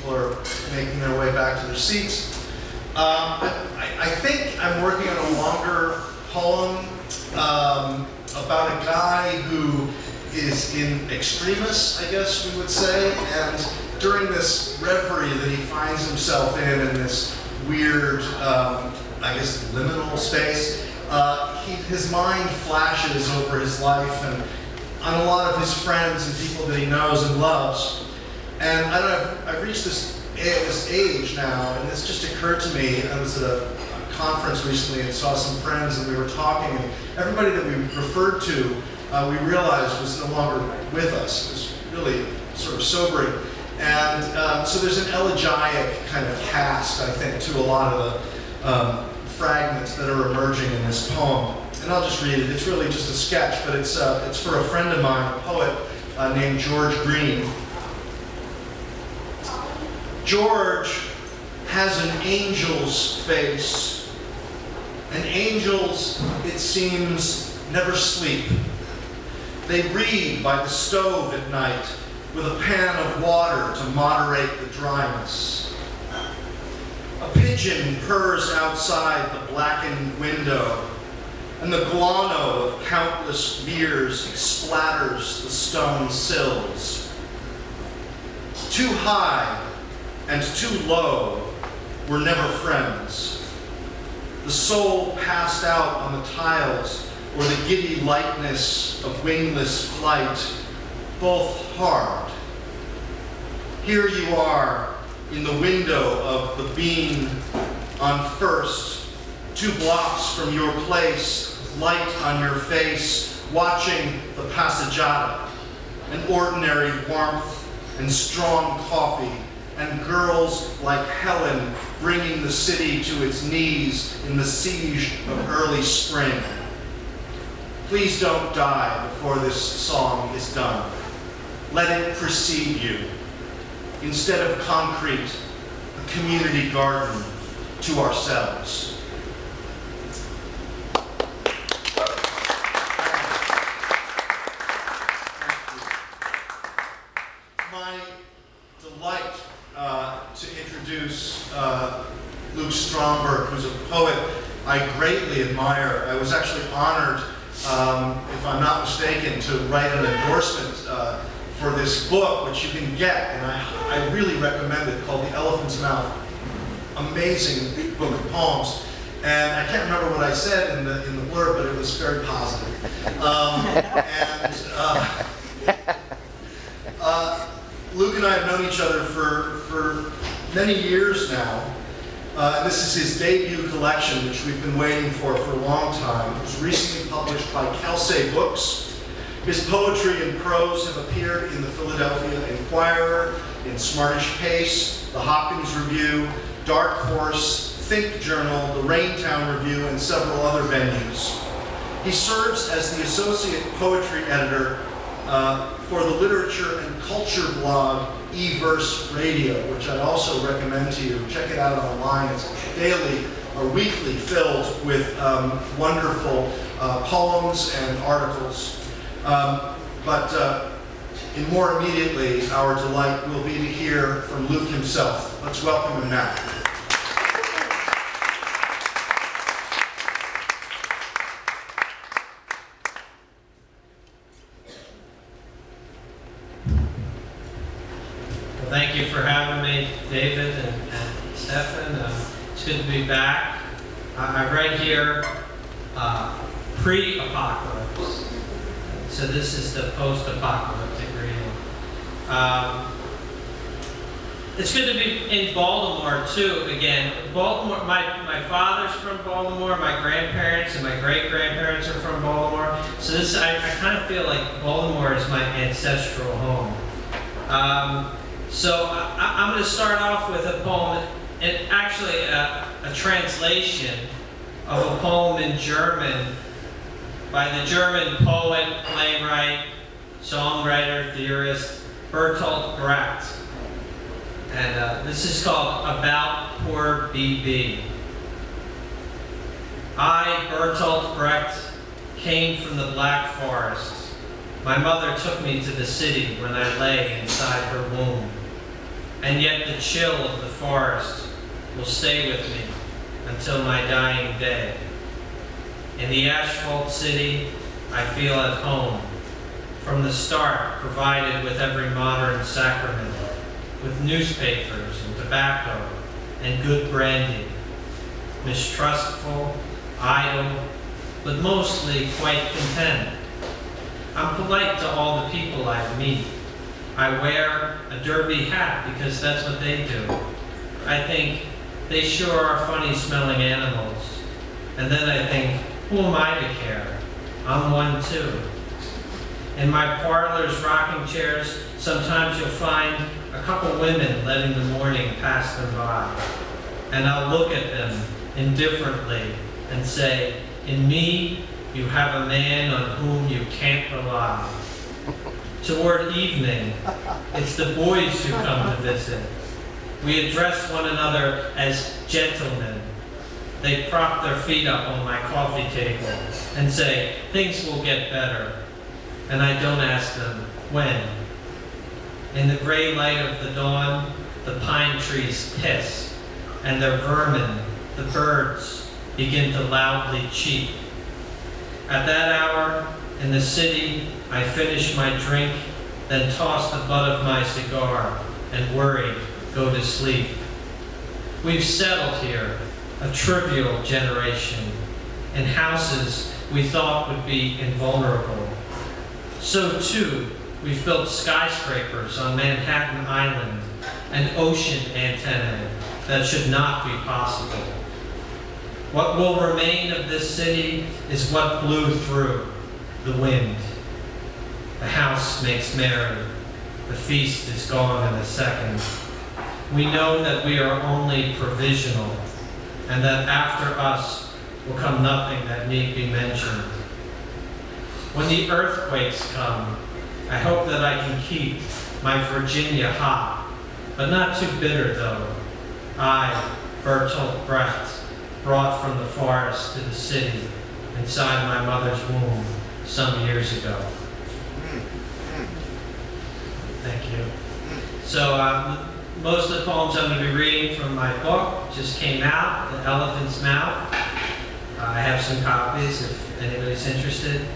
people are making their way back to their seats. I think I'm working on a longer poem about a guy who is in extremis, I guess we would say, and during this reverie that he finds himself in this weird, I guess, liminal space, his mind flashes over his life and on a lot of his friends and people that he knows and loves. And I don't know, I've reached this age now, and this just occurred to me. I was at a conference recently and saw some friends, and we were talking, and everybody that we referred to, we realized was no longer with us. It was really sort of sobering. And so there's an elegiac kind of cast, I think, to a lot of the fragments that are emerging in this poem. And I'll just read it. It's really just a sketch, but it's for a friend of mine, a poet named George Green. George has an angel's face, and angels, it seems, never sleep. They read by the stove at night with a pan of water to moderate the dryness. A pigeon purrs outside the blackened window, and the guano of countless years splatters the stone sills. Too high and too low were never friends. The soul passed out on the tiles, or the giddy lightness of wingless flight, both hard. Here you are in the window of the bean on First, 2 blocks from your place, light on your face, watching the passeggiata, an ordinary warmth and strong coffee, and girls like Helen bringing the city to its knees in the siege of early spring. Please don't die before this song is done. Let it precede you. Instead of concrete, a community garden to ourselves. My delight to introduce Luke Stromberg, who's a poet I greatly admire. I was actually honored, if I'm not mistaken, to write an endorsement for this book, which you can get, and I really recommend it, called The Elephant's Mouth. Amazing book of poems. And I can't remember what I said in the blurb, but it was very positive. Luke and I have known each other for many years now. This is his debut collection, which we've been waiting for a long time. It was recently published by Kelsay Books. His poetry and prose have appeared in the Philadelphia Inquirer, in Smartish Pace, the Hopkins Review, Dark Horse, Think Journal, the Raintown Review, and several other venues. He serves as the associate poetry editor for the literature and culture blog E-Verse Radio, which I also recommend to you. Check it out online. It's daily or weekly filled with wonderful poems and articles. But more immediately, our delight will be to hear from Luke himself. Let's welcome him now. Thank you for having me, David and Stephen. It's good to be back. I read here pre-apocalypse. So this is the post-apocalyptic reading. It's good to be in Baltimore too. Again, Baltimore. My father's from Baltimore. My grandparents and my great-grandparents are from Baltimore. So this, I kind of feel like Baltimore is my ancestral home. So I'm going to start off with a poem, and actually a translation of a poem in German by the German poet, playwright, songwriter, theorist, Bertolt Brecht. And this is called About Poor B.B. I, Bertolt Brecht, came from the Black Forest. My mother took me to the city when I lay inside her womb. and yet the chill of the forest will stay with me until my dying day. In the asphalt city, I feel at home, from the start provided with every modern sacrament, with newspapers and tobacco and good brandy, mistrustful, idle, but mostly quite content. I'm polite to all the people I meet. I wear a derby hat because that's what they do. I think they sure are funny smelling animals. And then I think, who am I to care? I'm one too. In my parlor's rocking chairs, sometimes you'll find a couple women letting the morning pass them by. And I'll look at them indifferently and say, in me, you have a man on whom you can't rely. Toward evening, it's the boys who come to visit. We address one another as gentlemen. They prop their feet up on my coffee table and say, things will get better. And I don't ask them when. In the gray light of the dawn, the pine trees piss, and their vermin, the birds, begin to loudly cheep. At that hour, in the city, I finish my drink, then toss the butt of my cigar, and worried, go to sleep. We've settled here, a trivial generation, in houses we thought would be invulnerable. So too, we've built skyscrapers on Manhattan Island and ocean antennae that should not be possible. What will remain of this city is what blew through the wind. The house makes merry. The feast is gone in a second. We know that we are only provisional, and that after us will come nothing that need be mentioned. When the earthquakes come, I hope that I can keep my Virginia hot, but not too bitter though. I, Bertolt Brecht, brought from the forest to the city inside my mother's womb some years ago. Thank you. So most of the poems I'm going to be reading from my book just came out, The Elephant's Mouth. I have some copies if anybody's interested.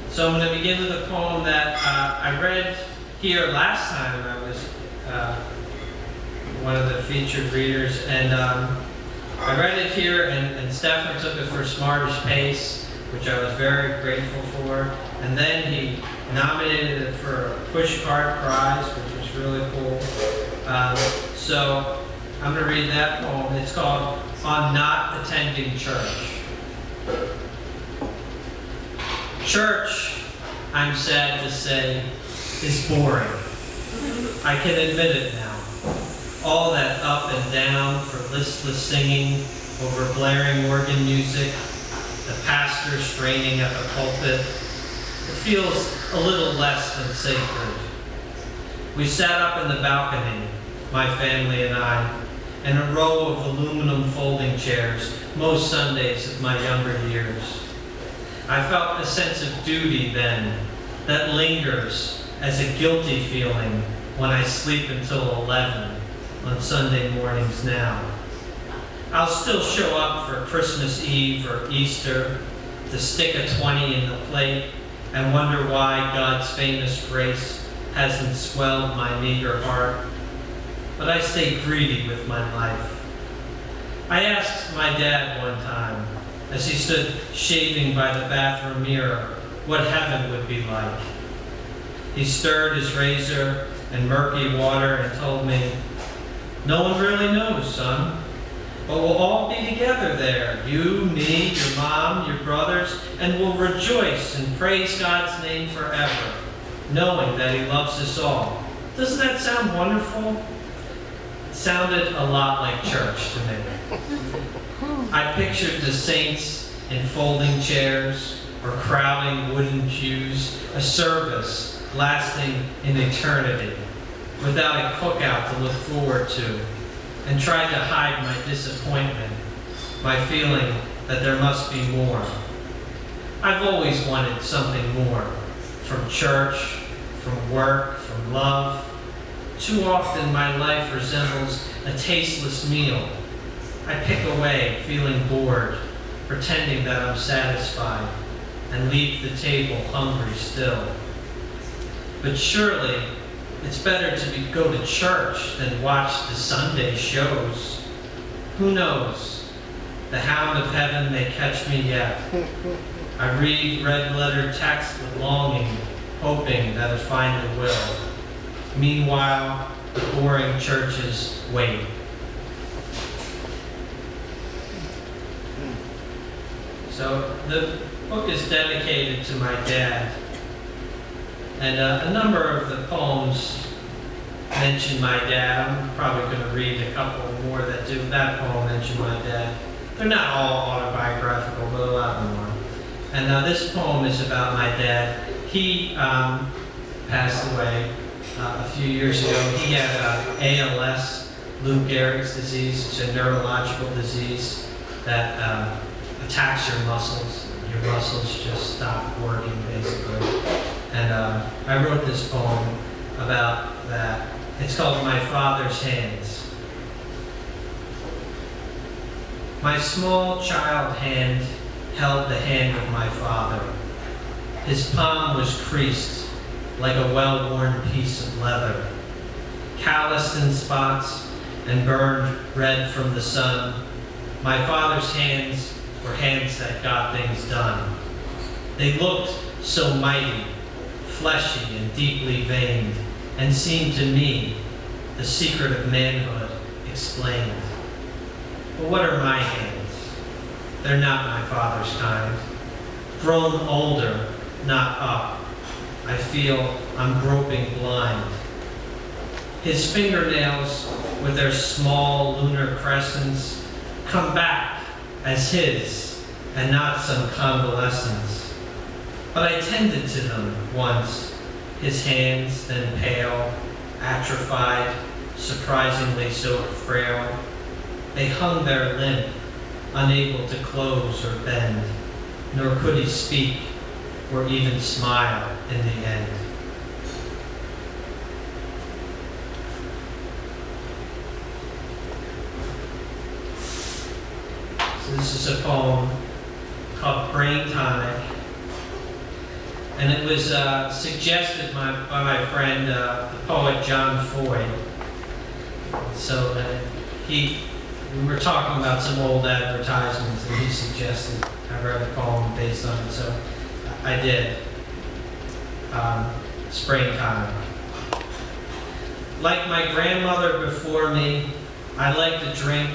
So I'm going to begin with a poem that I read here last time. I was one of the featured readers, and I read it here, and Stefan took it for Smartish Pace, which I was very grateful for. And then he nominated it for a pushcart prize, which was really cool. So I'm going to read that poem. It's called On Not Attending Church. Church, I'm sad to say, is boring. I can admit it now. All that up and down for listless singing over blaring organ music, the pastor straining at the pulpit, it feels a little less than sacred. We sat up in the balcony, my family and I, in a row of aluminum folding chairs most Sundays of my younger years. I felt a sense of duty then that lingers as a guilty feeling when I sleep until 11 on Sunday mornings now. I'll still show up for Christmas Eve or Easter to stick a 20 in the plate and wonder why God's famous grace hasn't swelled my meager heart. But I stay greedy with my life. I asked my dad one time, as he stood shaving by the bathroom mirror, what heaven would be like. He stirred his razor in murky water and told me, no one really knows, son, but we'll all be together there, you, me, your mom, your brothers, and we'll rejoice and praise God's name forever, knowing that he loves us all. Doesn't that sound wonderful? It sounded a lot like church to me. I pictured the saints in folding chairs or crowding wooden pews, a service lasting in eternity, without a cookout to look forward to, and tried to hide my disappointment by feeling that there must be more. I've always wanted something more, from church, from work, from love, Too often my life resembles a tasteless meal. I pick away, feeling bored, pretending that I'm satisfied, and leave the table hungry still. But surely, it's better to go to church than watch the Sunday shows. Who knows? The hound of heaven may catch me yet. I read red-letter text with longing, hoping that it finally will. Meanwhile, the boring churches wait. So the book is dedicated to my dad. And a number of the poems mention my dad. I'm probably going to read a couple more that do. That poem mention my dad. They're not all autobiographical, but a lot of them are. And this poem is about my dad. He passed away a few years ago. He had ALS, Lou Gehrig's disease. It's a neurological disease that attacks your muscles. Your muscles just stop working, basically. And I wrote this poem about that. It's called My Father's Hands. My small child hand held the hand of my father. His palm was creased like a well-worn piece of leather, calloused in spots and burned red from the sun. My father's hands were hands that got things done. They looked so mighty, fleshy and deeply veined, and seemed to me the secret of manhood explained. But what are my hands? They're not my father's kind. Grown older, not up, I feel I'm groping blind. His fingernails, with their small lunar crescents, come back as his, and not some convalescence. But I tended to them once, his hands then pale, atrophied, surprisingly so frail. They hung there limp, unable to close or bend, nor could he speak or even smile in the end. So this is a poem called Brain Tonic. And it was suggested by my friend, the poet John Foy. So we were talking about some old advertisements, and he suggested I wrote a poem based on it. So I did. Springtime. Like my grandmother before me, I like to drink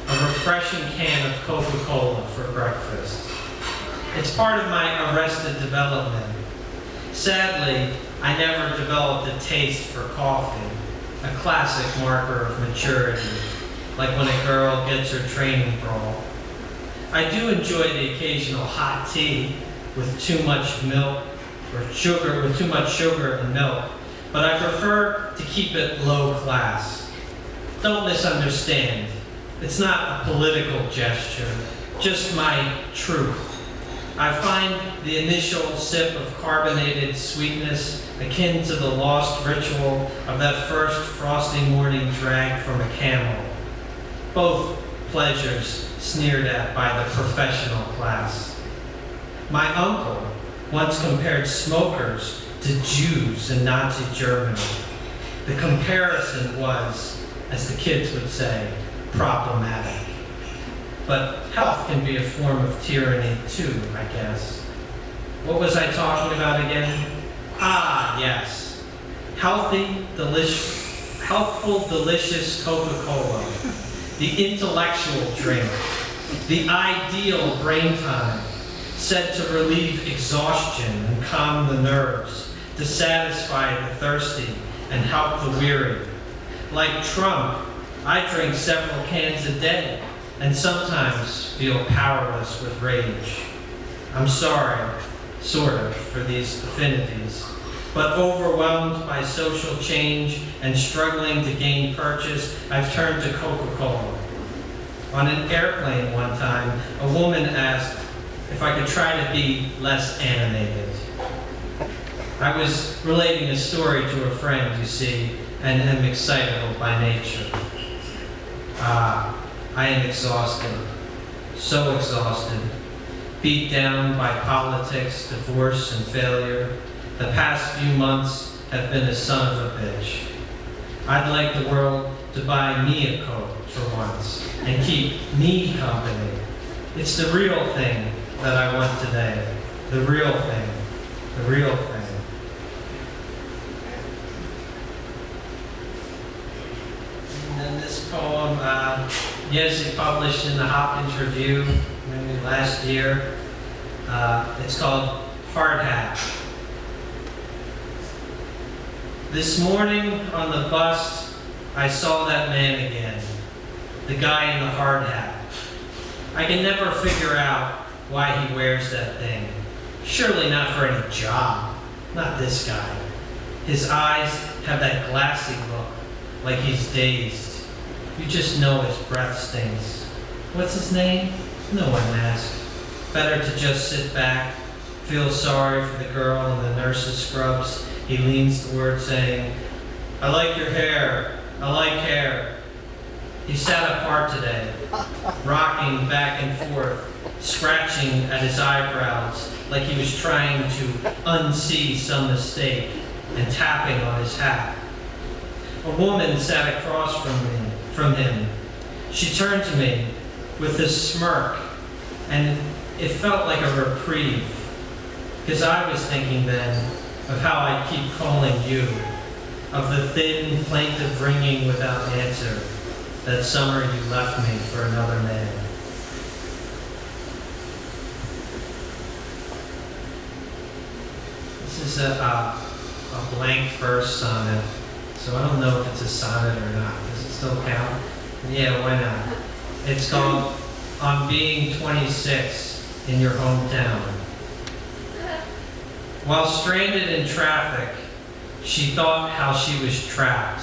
a refreshing can of Coca-Cola for breakfast. It's part of my arrested development. Sadly, I never developed a taste for coffee, a classic marker of maturity, like when a girl gets her training bra. I do enjoy the occasional hot tea with too much milk or sugar, with too much sugar and milk, but I prefer to keep it low class. Don't misunderstand. It's not a political gesture, just my truth. I find the initial sip of carbonated sweetness akin to the lost ritual of that first frosty morning drag from a camel. Both pleasures sneered at by the professional class. My uncle once compared smokers to Jews in Nazi Germany. The comparison was, as the kids would say, problematic. But health can be a form of tyranny too, I guess. What was I talking about again? Ah, yes. Healthful, delicious Coca-Cola. The intellectual drink. The ideal brain time. Said to relieve exhaustion and calm the nerves. To satisfy the thirsty and help the weary. Like Trump, I drink several cans a day and sometimes feel powerless with rage. I'm sorry, sort of, for these affinities, but overwhelmed by social change and struggling to gain purchase, I've turned to Coca-Cola. On an airplane one time, a woman asked if I could try to be less animated. I was relating a story to a friend, you see, and am excitable by nature. I am exhausted, so exhausted, beat down by politics, divorce, and failure. The past few months have been a son of a bitch. I'd like the world to buy me a coat for once and keep me company. It's the real thing that I want today. The real thing. The real thing. And then this poem, Yezzi published in the Hopkins Review maybe last year. It's called Hard Hat. This morning on the bus, I saw that man again, the guy in the hard hat. I can never figure out why he wears that thing. Surely not for any job. Not this guy. His eyes have that glassy look, like he's dazed. You just know his breath stinks. What's his name? No one asked. Better to just sit back, feel sorry for the girl in the nurse's scrubs. He leans toward saying, I like your hair. I like hair. He sat apart today, rocking back and forth, scratching at his eyebrows like he was trying to unsee some mistake and tapping on his hat. A woman sat across from him. She turned to me with a smirk, and it felt like a reprieve, because I was thinking then of how I keep calling you, of the thin, plaintive ringing without answer that summer you left me for another man. This is a blank verse sonnet, so I don't know if it's a sonnet or not. Does it still count? Yeah, why not? It's called On Being 26 in Your Hometown. While stranded in traffic, she thought how she was trapped,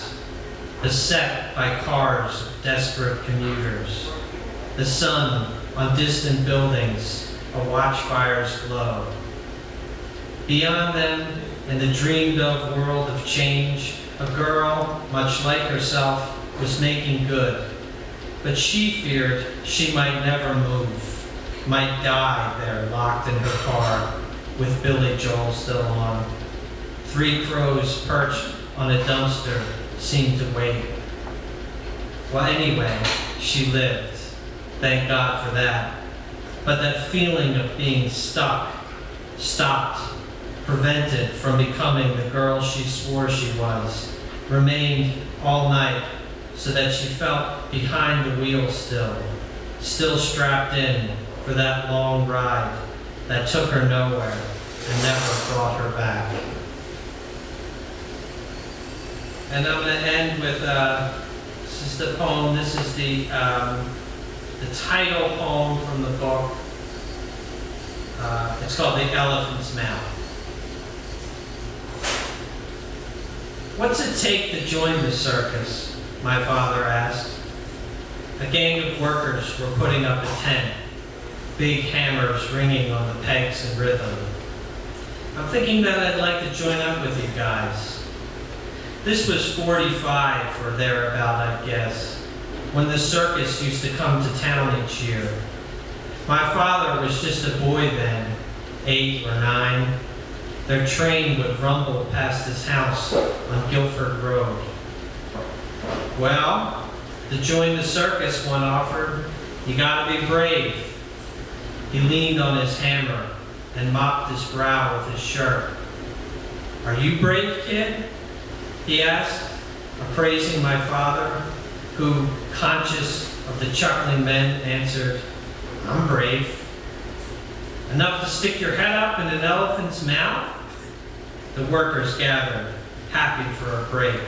beset by cars of desperate commuters. The sun on distant buildings, a watchfire's glow. Beyond them, in the dreamed-of world of change, a girl, much like herself, was making good. But she feared she might never move, might die there locked in her car, with Billy Joel still on. 3 crows perched on a dumpster seemed to wait. Well, anyway, she lived. Thank God for that. But that feeling of being stuck, stopped, prevented from becoming the girl she swore she was, remained all night so that she felt behind the wheel still strapped in for that long ride that took her nowhere and never brought her back. And I'm going to end with, this is the poem, this is the title poem from the book. It's called The Elephant's Mouth. What's it take to join the circus? My father asked. A gang of workers were putting up a tent, big hammers ringing on the pegs in rhythm. I'm thinking that I'd like to join up with you guys. This was 45 or thereabout, I guess, when the circus used to come to town each year. My father was just a boy then, 8 or 9. Their train would rumble past his house on Guilford Road. Well, to join the circus, one offered, you gotta be brave. He leaned on his hammer and mopped his brow with his shirt. Are you brave, kid? He asked, appraising my father, who, conscious of the chuckling men, answered, I'm brave. Enough to stick your head up in an elephant's mouth? The workers gathered, happy for a break.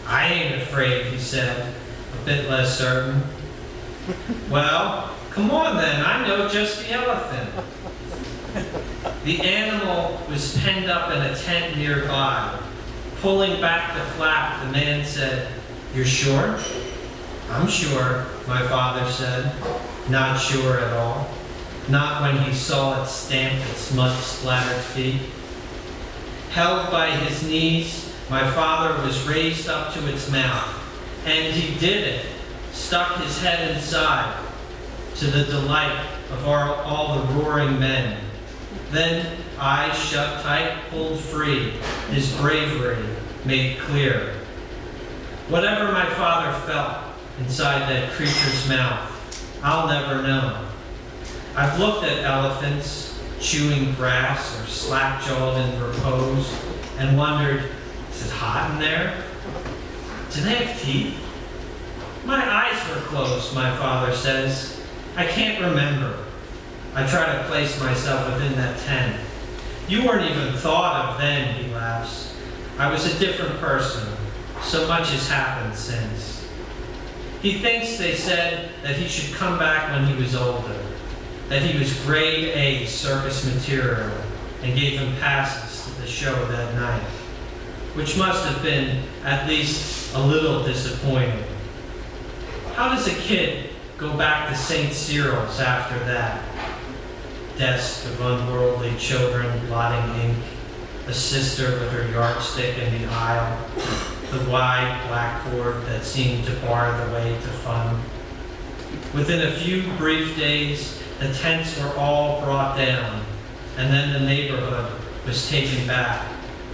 I ain't afraid, he said, a bit less certain. Well, come on then, I know just the elephant. The animal was penned up in a tent nearby. Pulling back the flap, the man said, You're sure? I'm sure, my father said, not sure at all. Not when he saw it stamped its mud-splattered feet. Held by his knees, My father was raised up to its mouth, and he did it, stuck his head inside, to the delight of all the roaring men. Then, eyes shut tight, pulled free, his bravery made clear. Whatever my father felt inside that creature's mouth, I'll never know. I've looked at elephants chewing grass or slack-jawed in repose and wondered, is it hot in there? Do they have teeth? My eyes were closed, my father says. I can't remember. I try to place myself within that tent. You weren't even thought of then, he laughs. I was a different person. So much has happened since. He thinks they said that he should come back when he was older, that he was grade A circus material, and gave him passes to the show that night, which must have been at least a little disappointing. How does a kid go back to St. Cyril's after that? Desk of unworldly children blotting ink, a sister with her yardstick in the aisle, the wide blackboard that seemed to bar the way to fun. Within a few brief days, the tents were all brought down, and then the neighborhood was taken back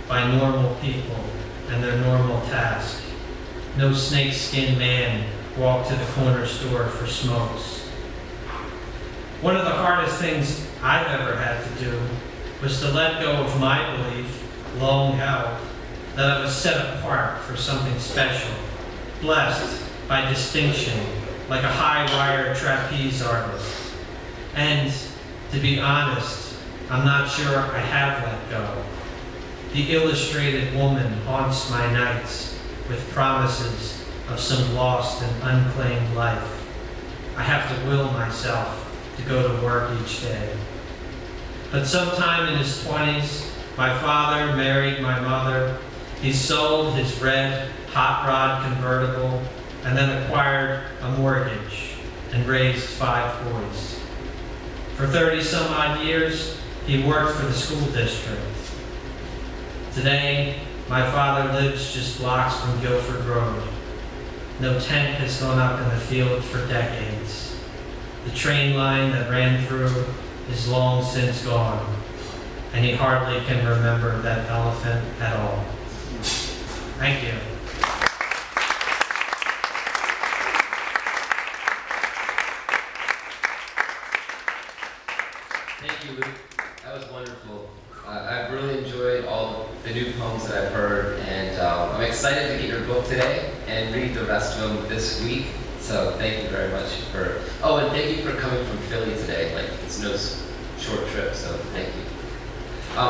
by normal people and their normal task. No snakeskin man walked to the corner store for smokes. One of the hardest things I've ever had to do was to let go of my belief, long held, that I was set apart for something special, blessed by distinction, like a high-wire trapeze artist. And, to be honest, I'm not sure I have let go. The illustrated woman haunts my nights with promises of some lost and unclaimed life. I have to will myself to go to work each day. But sometime in his 20s, my father married my mother. He sold his red hot rod convertible and then acquired a mortgage and raised 5 boys. For 30-some odd years, he worked for the school district. Today, my father lives just blocks from Guilford Road. No tent has gone up in the field for decades. The train line that ran through is long since gone, and he hardly can remember that elephant at all. Thank you. Thank you, Luke. That was wonderful. I've really enjoyed all the new poems that I've heard, and I'm excited to get your book today and read the rest of them this week. So thank you very much for, and thank you for coming from Philly today. Like, it's no short trip, so thank you.